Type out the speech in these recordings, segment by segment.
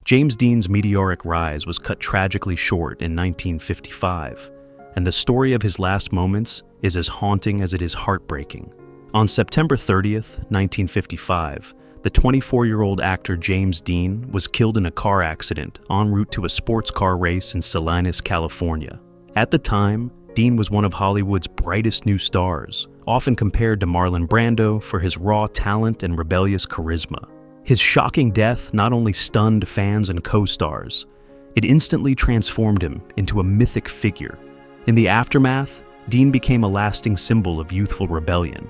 James Dean's meteoric rise was cut tragically short in 1955, and the story of his last moments is as haunting as it is heartbreaking. On September 30th, 1955, the 24-year-old actor James Dean was killed in a car accident en route to a sports car race in Salinas, California. At the time, Dean was one of Hollywood's brightest new stars, often compared to Marlon Brando for his raw talent and rebellious charisma. His shocking death not only stunned fans and co-stars, it instantly transformed him into a mythic figure. In the aftermath, Dean became a lasting symbol of youthful rebellion,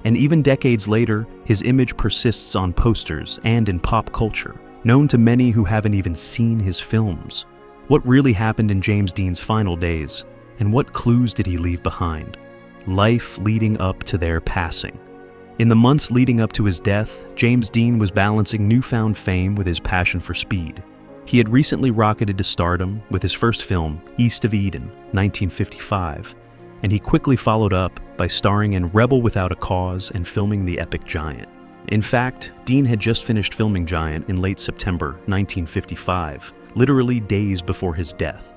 and even decades later, his image persists on posters and in pop culture, known to many who haven't even seen his films. What really happened in James Dean's final days, and what clues did he leave behind? Life leading up to their passing. In the months leading up to his death, James Dean was balancing newfound fame with his passion for speed. He had recently rocketed to stardom with his first film, East of Eden, 1955, and he quickly followed up by starring in Rebel Without a Cause and filming The Epic Giant. In fact, Dean had just finished filming Giant in late September 1955, literally days before his death.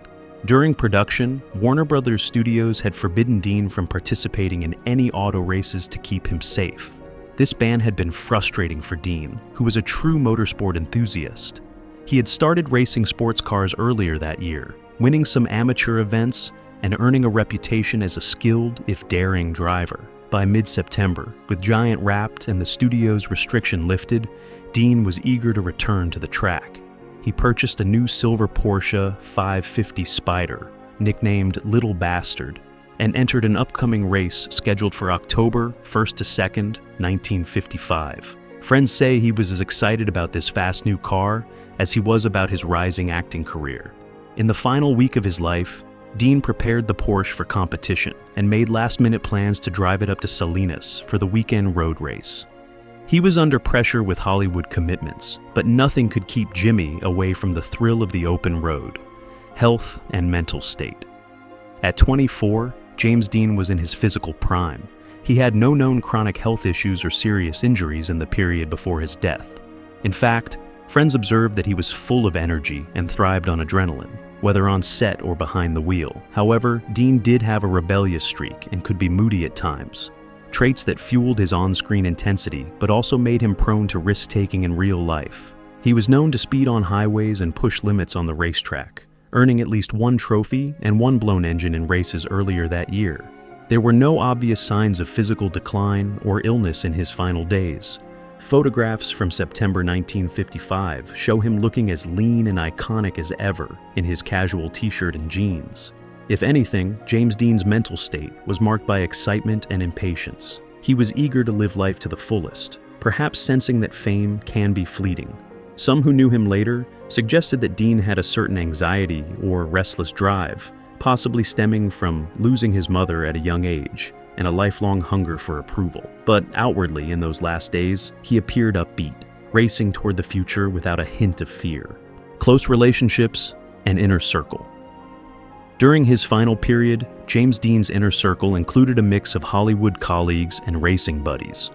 During production, Warner Brothers Studios had forbidden Dean from participating in any auto races to keep him safe. This ban had been frustrating for Dean, who was a true motorsport enthusiast. He had started racing sports cars earlier that year, winning some amateur events and earning a reputation as a skilled, if daring, driver. By mid-September, with Giant wrapped and the studio's restriction lifted, Dean was eager to return to the track. He purchased a new silver Porsche 550 Spyder, nicknamed Little Bastard, and entered an upcoming race scheduled for October 1st to 2nd, 1955. Friends say he was as excited about this fast new car as he was about his rising acting career. In the final week of his life, Dean prepared the Porsche for competition and made last-minute plans to drive it up to Salinas for the weekend road race. He was under pressure with Hollywood commitments, but nothing could keep Jimmy away from the thrill of the open road, health and mental state. At 24, James Dean was in his physical prime. He had no known chronic health issues or serious injuries in the period before his death. In fact, friends observed that he was full of energy and thrived on adrenaline, whether on set or behind the wheel. However, Dean did have a rebellious streak and could be moody at times, traits that fueled his on-screen intensity but also made him prone to risk-taking in real life. He was known to speed on highways and push limits on the racetrack, earning at least one trophy and one blown engine in races earlier that year. There were no obvious signs of physical decline or illness in his final days. Photographs from September 1955 show him looking as lean and iconic as ever in his casual t-shirt and jeans. If anything, James Dean's mental state was marked by excitement and impatience. He was eager to live life to the fullest, perhaps sensing that fame can be fleeting. Some who knew him later suggested that Dean had a certain anxiety or restless drive, possibly stemming from losing his mother at a young age and a lifelong hunger for approval. But outwardly, in those last days, he appeared upbeat, racing toward the future without a hint of fear. Close relationships and inner circle. During his final period, James Dean's inner circle included a mix of Hollywood colleagues and racing buddies.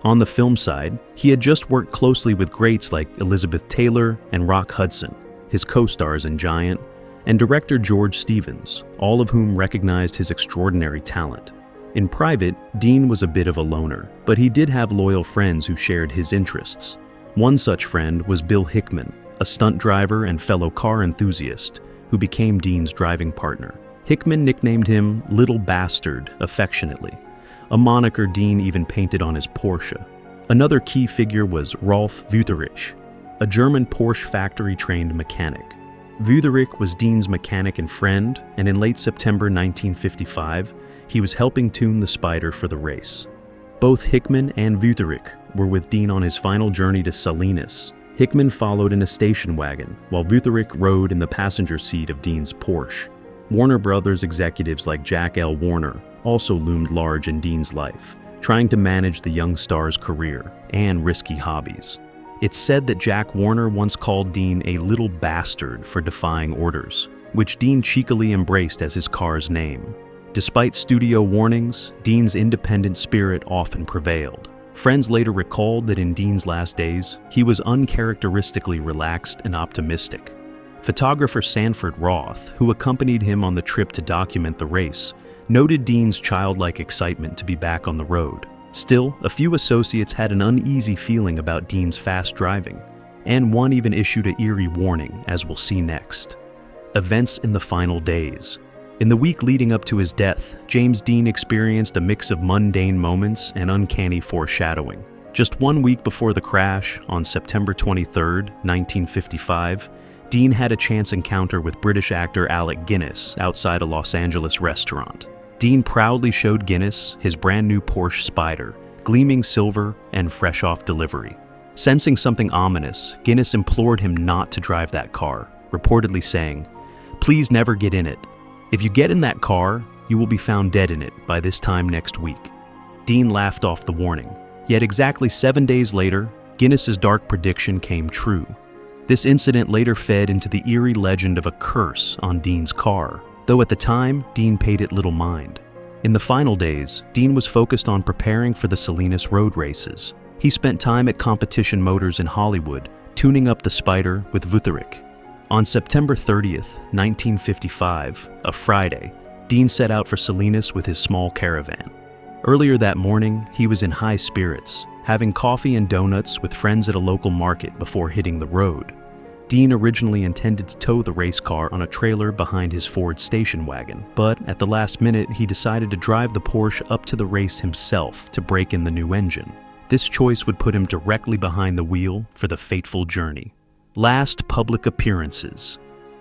On the film side, he had just worked closely with greats like Elizabeth Taylor and Rock Hudson, his co-stars in Giant, and director George Stevens, all of whom recognized his extraordinary talent. In private, Dean was a bit of a loner, but he did have loyal friends who shared his interests. One such friend was Bill Hickman, a stunt driver and fellow car enthusiast, who became Dean's driving partner. Hickman nicknamed him Little Bastard affectionately, a moniker Dean even painted on his Porsche. Another key figure was Rolf Wütherich, a German Porsche factory-trained mechanic. Wütherich was Dean's mechanic and friend, and in late September 1955, he was helping tune the Spyder for the race. Both Hickman and Wütherich were with Dean on his final journey to Salinas. Hickman followed in a station wagon, while Wütherich rode in the passenger seat of Dean's Porsche. Warner Brothers executives like Jack L. Warner also loomed large in Dean's life, trying to manage the young star's career and risky hobbies. It's said that Jack Warner once called Dean a little bastard for defying orders, which Dean cheekily embraced as his car's name. Despite studio warnings, Dean's independent spirit often prevailed. Friends later recalled that in Dean's last days, he was uncharacteristically relaxed and optimistic. Photographer Sanford Roth, who accompanied him on the trip to document the race, noted Dean's childlike excitement to be back on the road. Still, a few associates had an uneasy feeling about Dean's fast driving, and one even issued an eerie warning, as we'll see next. Events in the final days. In the week leading up to his death, James Dean experienced a mix of mundane moments and uncanny foreshadowing. Just 1 week before the crash, on September 23, 1955, Dean had a chance encounter with British actor Alec Guinness outside a Los Angeles restaurant. Dean proudly showed Guinness his brand new Porsche Spyder, gleaming silver and fresh off delivery. Sensing something ominous, Guinness implored him not to drive that car, reportedly saying, "Please never get in it. If you get in that car, you will be found dead in it by this time next week." Dean laughed off the warning. Yet exactly 7 days later, Guinness's dark prediction came true. This incident later fed into the eerie legend of a curse on Dean's car, though at the time, Dean paid it little mind. In the final days, Dean was focused on preparing for the Salinas road races. He spent time at Competition Motors in Hollywood, tuning up the Spyder with Wütherich. On September 30th, 1955, a Friday, Dean set out for Salinas with his small caravan. Earlier that morning, he was in high spirits, having coffee and donuts with friends at a local market before hitting the road. Dean originally intended to tow the race car on a trailer behind his Ford station wagon, but at the last minute, he decided to drive the Porsche up to the race himself to break in the new engine. This choice would put him directly behind the wheel for the fateful journey. Last public appearances.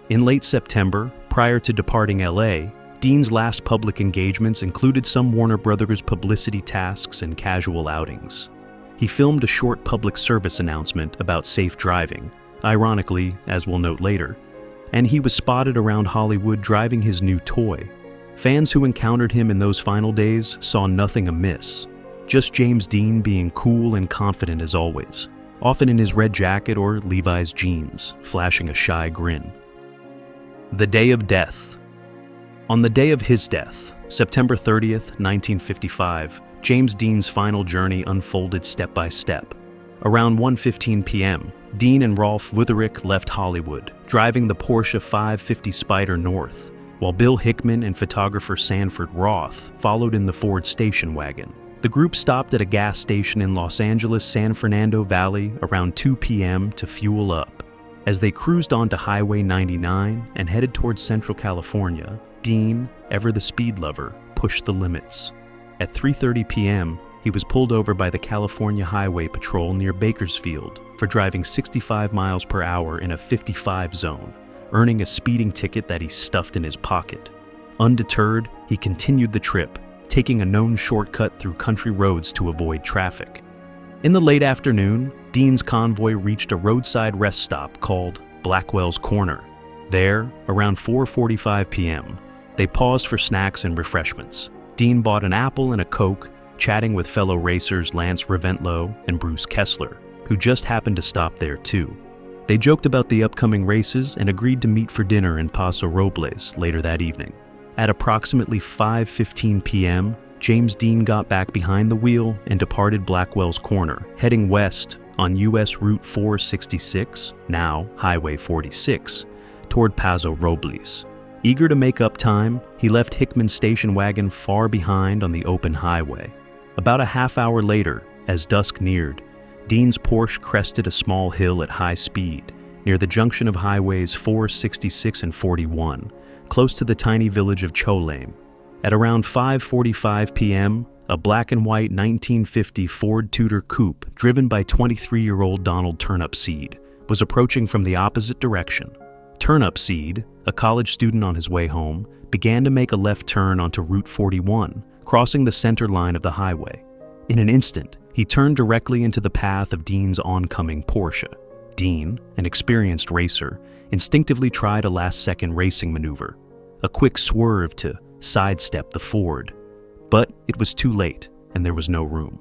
In late September, prior to departing LA, Dean's last public engagements included some Warner Brothers publicity tasks and casual outings. He filmed a short public service announcement about safe driving, ironically, as we'll note later, and he was spotted around Hollywood driving his new toy. Fans who encountered him in those final days saw nothing amiss, just James Dean being cool and confident as always, often in his red jacket or Levi's jeans, flashing a shy grin. The day of death. On the day of his death, September 30th, 1955, James Dean's final journey unfolded step by step. Around 1:15 p.m., Dean and Rolf Wütherich left Hollywood, driving the Porsche 550 Spyder north, while Bill Hickman and photographer Sanford Roth followed in the Ford station wagon. The group stopped at a gas station in Los Angeles' San Fernando Valley around 2 p.m. to fuel up. As they cruised onto Highway 99 and headed towards Central California, Dean, ever the speed lover, pushed the limits. At 3:30 p.m., he was pulled over by the California Highway Patrol near Bakersfield for driving 65 miles per hour in a 55 zone, earning a speeding ticket that he stuffed in his pocket. Undeterred, he continued the trip, taking a known shortcut through country roads to avoid traffic. In the late afternoon, Dean's convoy reached a roadside rest stop called Blackwell's Corner. There, around 4:45 p.m., they paused for snacks and refreshments. Dean bought an apple and a Coke, chatting with fellow racers Lance Reventlow and Bruce Kessler, who just happened to stop there too. They joked about the upcoming races and agreed to meet for dinner in Paso Robles later that evening. At approximately 5:15 p.m., James Dean got back behind the wheel and departed Blackwell's Corner, heading west on U.S. Route 466, now Highway 46, toward Paso Robles. Eager to make up time, he left Hickman's station wagon far behind on the open highway. About a half hour later, as dusk neared, Dean's Porsche crested a small hill at high speed near the junction of highways 466 and 41, close to the tiny village of Cholame. At around 5:45 p.m., a black and white 1950 Ford Tudor coupe driven by 23-year-old Donald Turnupseed was approaching from the opposite direction. Turnupseed, a college student on his way home, began to make a left turn onto Route 41, crossing the center line of the highway. In an instant, he turned directly into the path of Dean's oncoming Porsche. Dean, an experienced racer, instinctively tried a last-second racing maneuver, a quick swerve to sidestep the Ford. But it was too late, and there was no room.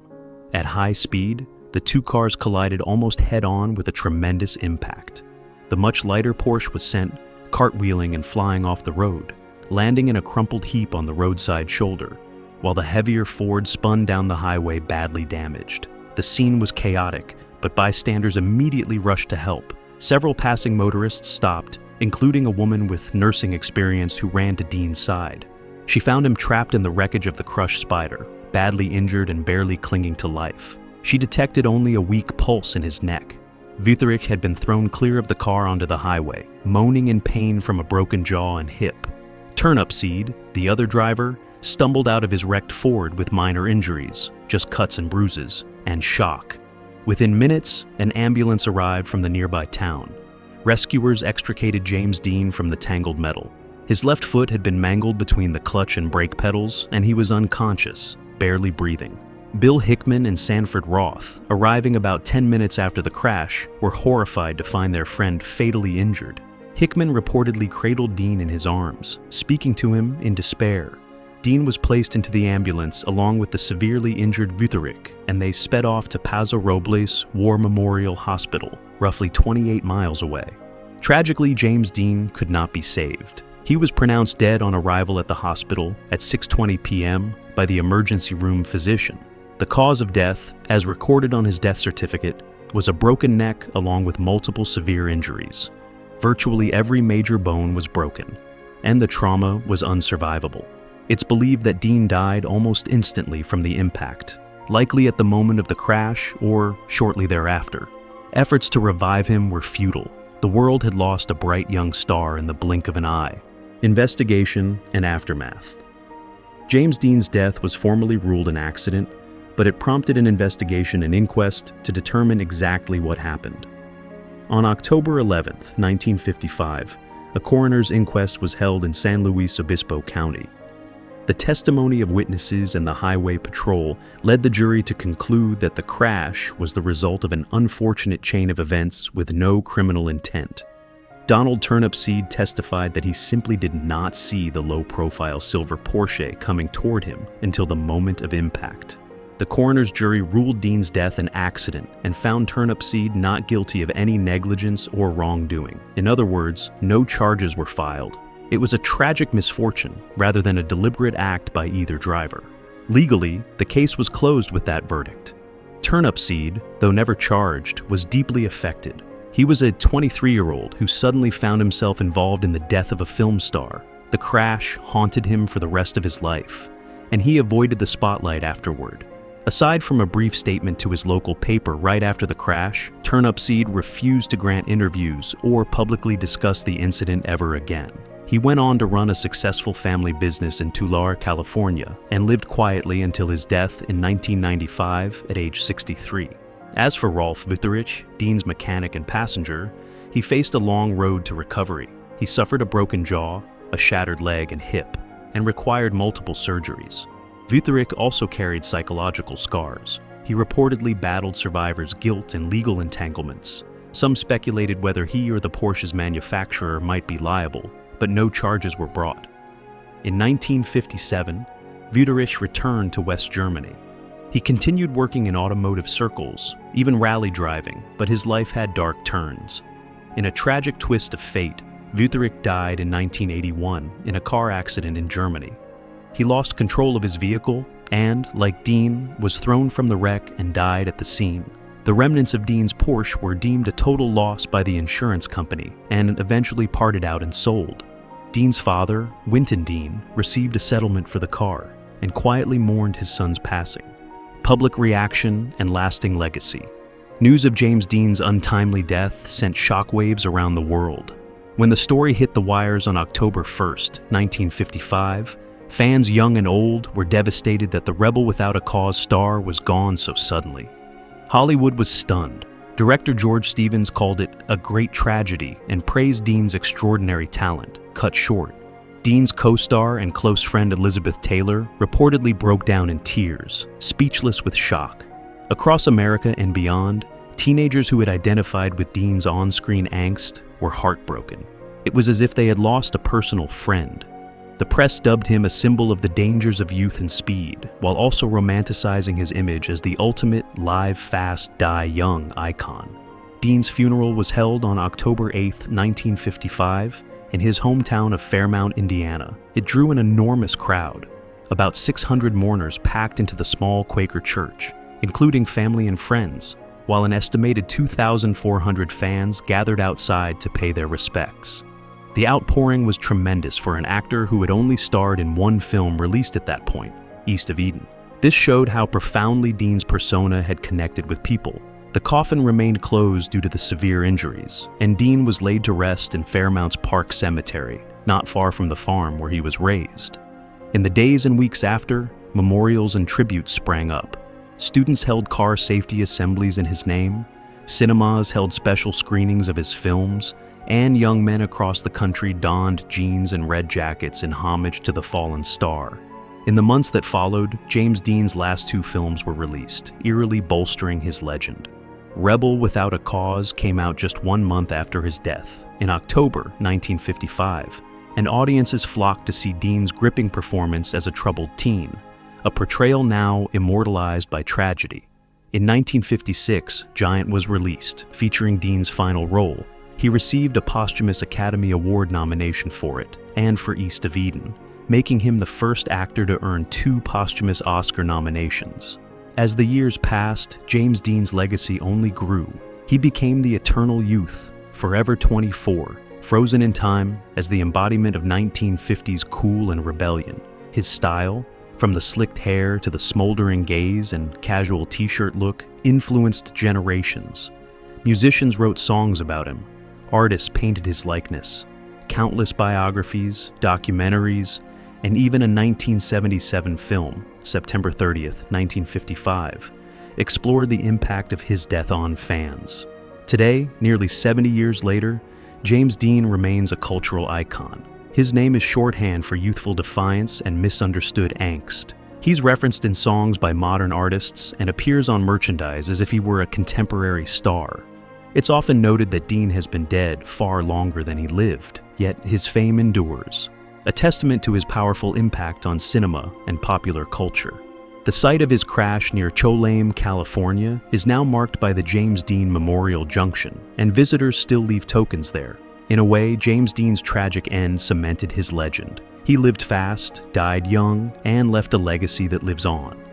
At high speed, the two cars collided almost head-on with a tremendous impact. The much lighter Porsche was sent cartwheeling and flying off the road, landing in a crumpled heap on the roadside shoulder, while the heavier Ford spun down the highway badly damaged. The scene was chaotic, but bystanders immediately rushed to help. Several passing motorists stopped, including a woman with nursing experience who ran to Dean's side. She found him trapped in the wreckage of the crushed Spyder, badly injured and barely clinging to life. She detected only a weak pulse in his neck. Wütherich had been thrown clear of the car onto the highway, moaning in pain from a broken jaw and hip. Turnupseed, the other driver, stumbled out of his wrecked Ford with minor injuries, just cuts and bruises, and shock. Within minutes, an ambulance arrived from the nearby town. Rescuers extricated James Dean from the tangled metal. His left foot had been mangled between the clutch and brake pedals, and he was unconscious, barely breathing. Bill Hickman and Sanford Roth, arriving about 10 minutes after the crash, were horrified to find their friend fatally injured. Hickman reportedly cradled Dean in his arms, speaking to him in despair. Dean was placed into the ambulance along with the severely injured Wütherich, and they sped off to Paso Robles War Memorial Hospital, roughly 28 miles away. Tragically, James Dean could not be saved. He was pronounced dead on arrival at the hospital at 6:20 p.m. by the emergency room physician. The cause of death, as recorded on his death certificate, was a broken neck along with multiple severe injuries. Virtually every major bone was broken, and the trauma was unsurvivable. It's believed that Dean died almost instantly from the impact, likely at the moment of the crash or shortly thereafter. Efforts to revive him were futile. The world had lost a bright young star in the blink of an eye. Investigation and aftermath. James Dean's death was formally ruled an accident, but it prompted an investigation and inquest to determine exactly what happened. On October 11, 1955, a coroner's inquest was held in San Luis Obispo County. The testimony of witnesses and the highway patrol led the jury to conclude that the crash was the result of an unfortunate chain of events with no criminal intent. Donald Turnupseed testified that he simply did not see the low-profile silver Porsche coming toward him until the moment of impact. The coroner's jury ruled Dean's death an accident and found Turnupseed not guilty of any negligence or wrongdoing. In other words, no charges were filed. It was a tragic misfortune rather than a deliberate act by either driver. Legally, the case was closed with that verdict. Turnupseed, though never charged, was deeply affected. He was a 23-year-old who suddenly found himself involved in the death of a film star. The crash haunted him for the rest of his life, and he avoided the spotlight afterward. Aside from a brief statement to his local paper right after the crash, Turnupseed refused to grant interviews or publicly discuss the incident ever again. He went on to run a successful family business in Tulare, California, and lived quietly until his death in 1995 at age 63. As for Rolf Wütherich, Dean's mechanic and passenger, he faced a long road to recovery. He suffered a broken jaw, a shattered leg and hip, and required multiple surgeries. Wütherich also carried psychological scars. He reportedly battled survivors' guilt and legal entanglements. Some speculated whether he or the Porsche's manufacturer might be liable, but no charges were brought. In 1957, Wütherich returned to West Germany. He continued working in automotive circles, even rally driving, but his life had dark turns. In a tragic twist of fate, Wütherich died in 1981 in a car accident in Germany. He lost control of his vehicle and, like Dean, was thrown from the wreck and died at the scene. The remnants of Dean's Porsche were deemed a total loss by the insurance company and eventually parted out and sold. Dean's father, Winton Dean, received a settlement for the car and quietly mourned his son's passing. Public reaction and lasting legacy. News of James Dean's untimely death sent shockwaves around the world. When the story hit the wires on October 1st, 1955, fans young and old were devastated that the Rebel Without a Cause star was gone so suddenly. Hollywood was stunned. Director George Stevens called it a great tragedy and praised Dean's extraordinary talent, cut short. Dean's co-star and close friend Elizabeth Taylor reportedly broke down in tears, speechless with shock. Across America and beyond, teenagers who had identified with Dean's on-screen angst were heartbroken. It was as if they had lost a personal friend. The press dubbed him a symbol of the dangers of youth and speed, while also romanticizing his image as the ultimate live fast, die young icon. Dean's funeral was held on October 8, 1955, in his hometown of Fairmount, Indiana. It drew an enormous crowd. About 600 mourners packed into the small Quaker church, including family and friends, while an estimated 2,400 fans gathered outside to pay their respects. The outpouring was tremendous for an actor who had only starred in one film released at that point, East of Eden. This showed how profoundly Dean's persona had connected with people. The coffin remained closed due to the severe injuries, and Dean was laid to rest in Fairmount's Park Cemetery, not far from the farm where he was raised. In the days and weeks after, memorials and tributes sprang up. Students held car safety assemblies in his name, cinemas held special screenings of his films, and young men across the country donned jeans and red jackets in homage to the fallen star. In the months that followed, James Dean's last two films were released, eerily bolstering his legend. Rebel Without a Cause came out just 1 month after his death, in October 1955, and audiences flocked to see Dean's gripping performance as a troubled teen, a portrayal now immortalized by tragedy. In 1956, Giant was released, featuring Dean's final role. He received a posthumous Academy Award nomination for it, and for East of Eden, making him the first actor to earn 2 posthumous Oscar nominations. As the years passed, James Dean's legacy only grew. He became the eternal youth, forever 24, frozen in time as the embodiment of 1950s cool and rebellion. His style, from the slicked hair to the smoldering gaze and casual t-shirt look, influenced generations. Musicians wrote songs about him. Artists painted his likeness. Countless biographies, documentaries, and even a 1977 film, September 30th, 1955, explored the impact of his death on fans. Today, nearly 70 years later, James Dean remains a cultural icon. His name is shorthand for youthful defiance and misunderstood angst. He's referenced in songs by modern artists and appears on merchandise as if he were a contemporary star. It's often noted that Dean has been dead far longer than he lived, yet his fame endures, a testament to his powerful impact on cinema and popular culture. The site of his crash near Cholame, California, is now marked by the James Dean Memorial Junction, and visitors still leave tokens there. In a way, James Dean's tragic end cemented his legend. He lived fast, died young, and left a legacy that lives on.